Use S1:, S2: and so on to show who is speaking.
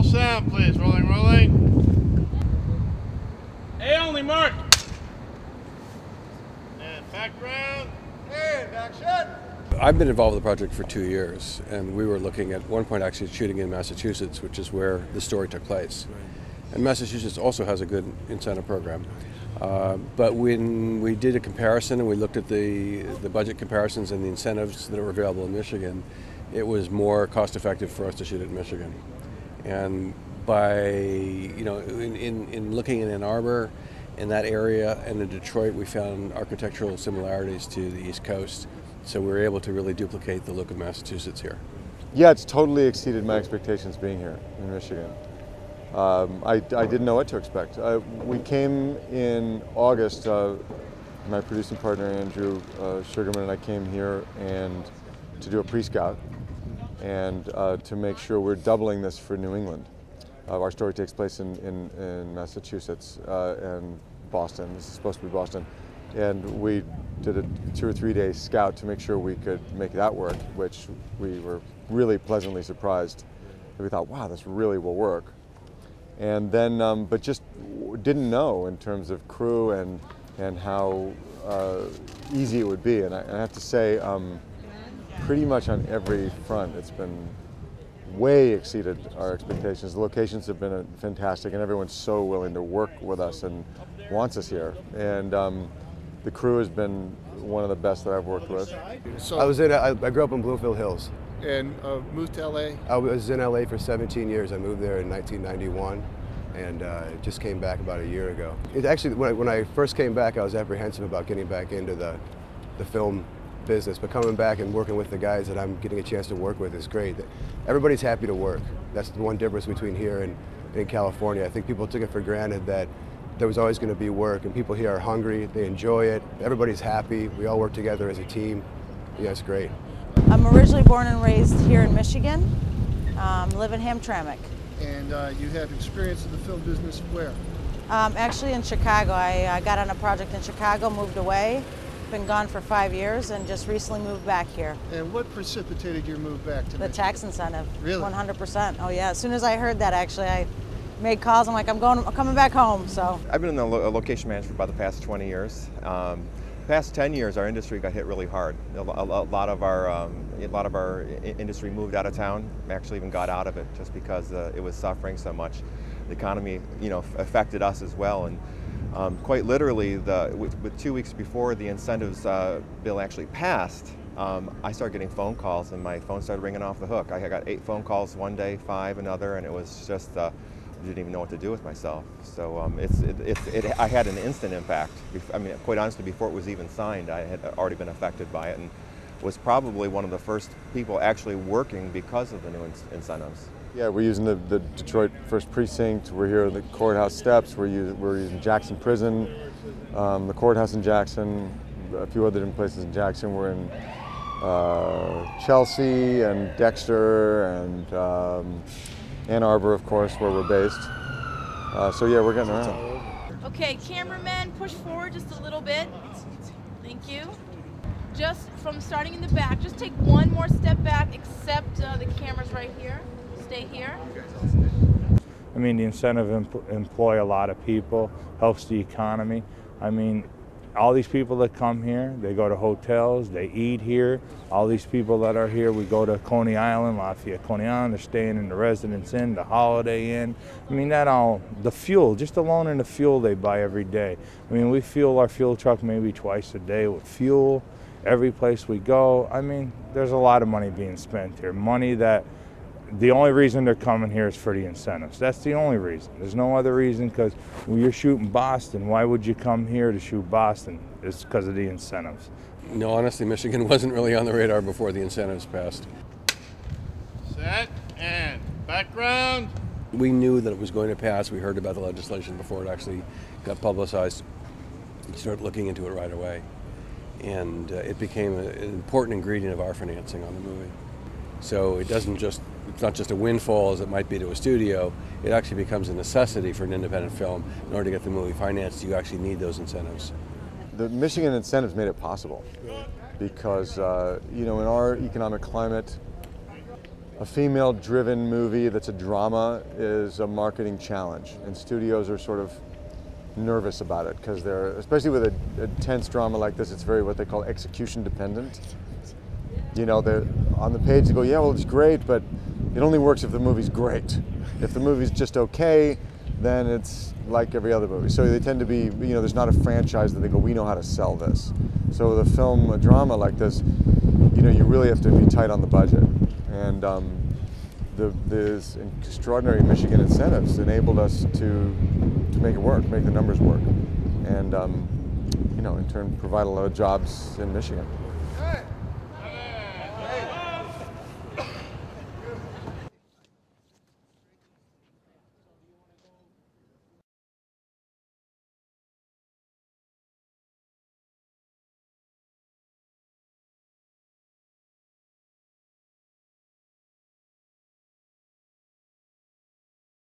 S1: Roll sound, please. Rolling, rolling. A only, mark. And background. And action.
S2: I've been involved with the project for 2 years, and we were looking at one point actually shooting in Massachusetts, which is where the story took place. And Massachusetts also has a good incentive program. But when we did a comparison and we looked at the budget comparisons and the incentives that were available in Michigan, it was more cost effective for us to shoot it in Michigan. And by, in looking in Ann Arbor, in that area, and in Detroit, we found architectural similarities to the East Coast. So we were able to really duplicate the look of Massachusetts here.
S3: Yeah, it's totally exceeded my expectations being here in Michigan. I didn't know what to expect. We came in August. My producing partner Andrew Sugarman and I came here and to do a pre-scout and to make sure we're doubling this for New England. Our story takes place in Massachusetts and Boston. This is supposed to be Boston. And we did a 2 or 3 day scout to make sure we could make that work, which we were really pleasantly surprised. We thought, wow, this really will work. And then, but just didn't know in terms of crew and how easy it would be. And I have to say, pretty much on every front, it's been way exceeded our expectations. The locations have been fantastic, and everyone's so willing to work with us and wants us here. And the crew has been one of the best that I've worked with.
S4: So I grew up in Bloomfield Hills.
S5: And moved to LA?
S4: I was in LA for 17 years. I moved there in 1991 and just came back about a year ago. It actually, when I first came back, I was apprehensive about getting back into the film business, but coming back and working with the guys that I'm getting a chance to work with is great. Everybody's happy to work. That's the one difference between here and in California. I think people took it for granted that there was always going to be work, and people here are hungry, they enjoy it, everybody's happy, we all work together as a team. Yeah, it's great.
S6: I'm originally born and raised here in Michigan, live in Hamtramck.
S5: And you have experience in the film business where?
S6: Actually in Chicago. I got on a project in Chicago, moved away, been gone for 5 years, and just recently moved back here.
S5: And what precipitated your move back to
S6: The
S5: Michigan?
S6: tax incentive.
S5: Really?
S6: 100%. Oh yeah, as soon as I heard that, actually, I made calls. I'm like, I'm coming back home. So
S7: I've been in the location management for about the past 20 years. The past 10 years, our industry got hit really hard. A lot of our industry moved out of town. Actually, even got out of it just because it was suffering so much. The economy, affected us as well. And quite literally, with 2 weeks before the incentives bill actually passed, I started getting phone calls, and my phone started ringing off the hook. I got 8 phone calls one day, 5 another, and it was just. I didn't even know what to do with myself. So I had an instant impact. I mean, quite honestly, before it was even signed, I had already been affected by it and was probably one of the first people actually working because of the new incentives.
S3: Yeah, we're using the Detroit 1st Precinct. We're here at the courthouse steps. We're using Jackson Prison, the courthouse in Jackson, a few other different places in Jackson. We're in Chelsea and Dexter and Ann Arbor, of course, where we're based. So yeah, we're getting around.
S8: Okay, cameraman, push forward just a little bit. Thank you. Just from starting in the back, just take one more step back, except the camera's right here. Stay here.
S9: I mean, the incentive employ a lot of people, helps the economy. I mean, all these people that come here, they go to hotels, they eat here. All these people that are here, we go to Coney Island, Lafayette, Coney Island, they're staying in the Residence Inn, the Holiday Inn. I mean, the fuel, just alone in the fuel they buy every day. I mean, we fuel our fuel truck maybe twice a day with fuel, every place we go. I mean, there's a lot of money being spent here, money that the only reason they're coming here is for the incentives. That's the only reason. There's no other reason, because when you're shooting Boston, why would you come here to shoot Boston? It's because of the incentives.
S2: No, honestly, Michigan wasn't really on the radar before the incentives passed.
S1: Set and background.
S2: We knew that it was going to pass. We heard about the legislation before it actually got publicized. We started looking into it right away. And it became an important ingredient of our financing on the movie. So it's not just a windfall as it might be to a studio, it actually becomes a necessity for an independent film. In order to get the movie financed, you actually need those incentives.
S3: The Michigan incentives made it possible because, in our economic climate, a female-driven movie that's a drama is a marketing challenge, and studios are sort of nervous about it because they're, especially with a tense drama like this, it's very what they call execution dependent. You know, they're on the page they go, yeah, well, it's great, but it only works if the movie's great. If the movie's just okay, then it's like every other movie. So they tend to be, you know, there's not a franchise that they go, we know how to sell this. So with a film, a drama like this, you know, you really have to be tight on the budget. And these extraordinary Michigan incentives enabled us to make it work, make the numbers work, and you know, in turn provide a lot of jobs in Michigan.
S5: Hey.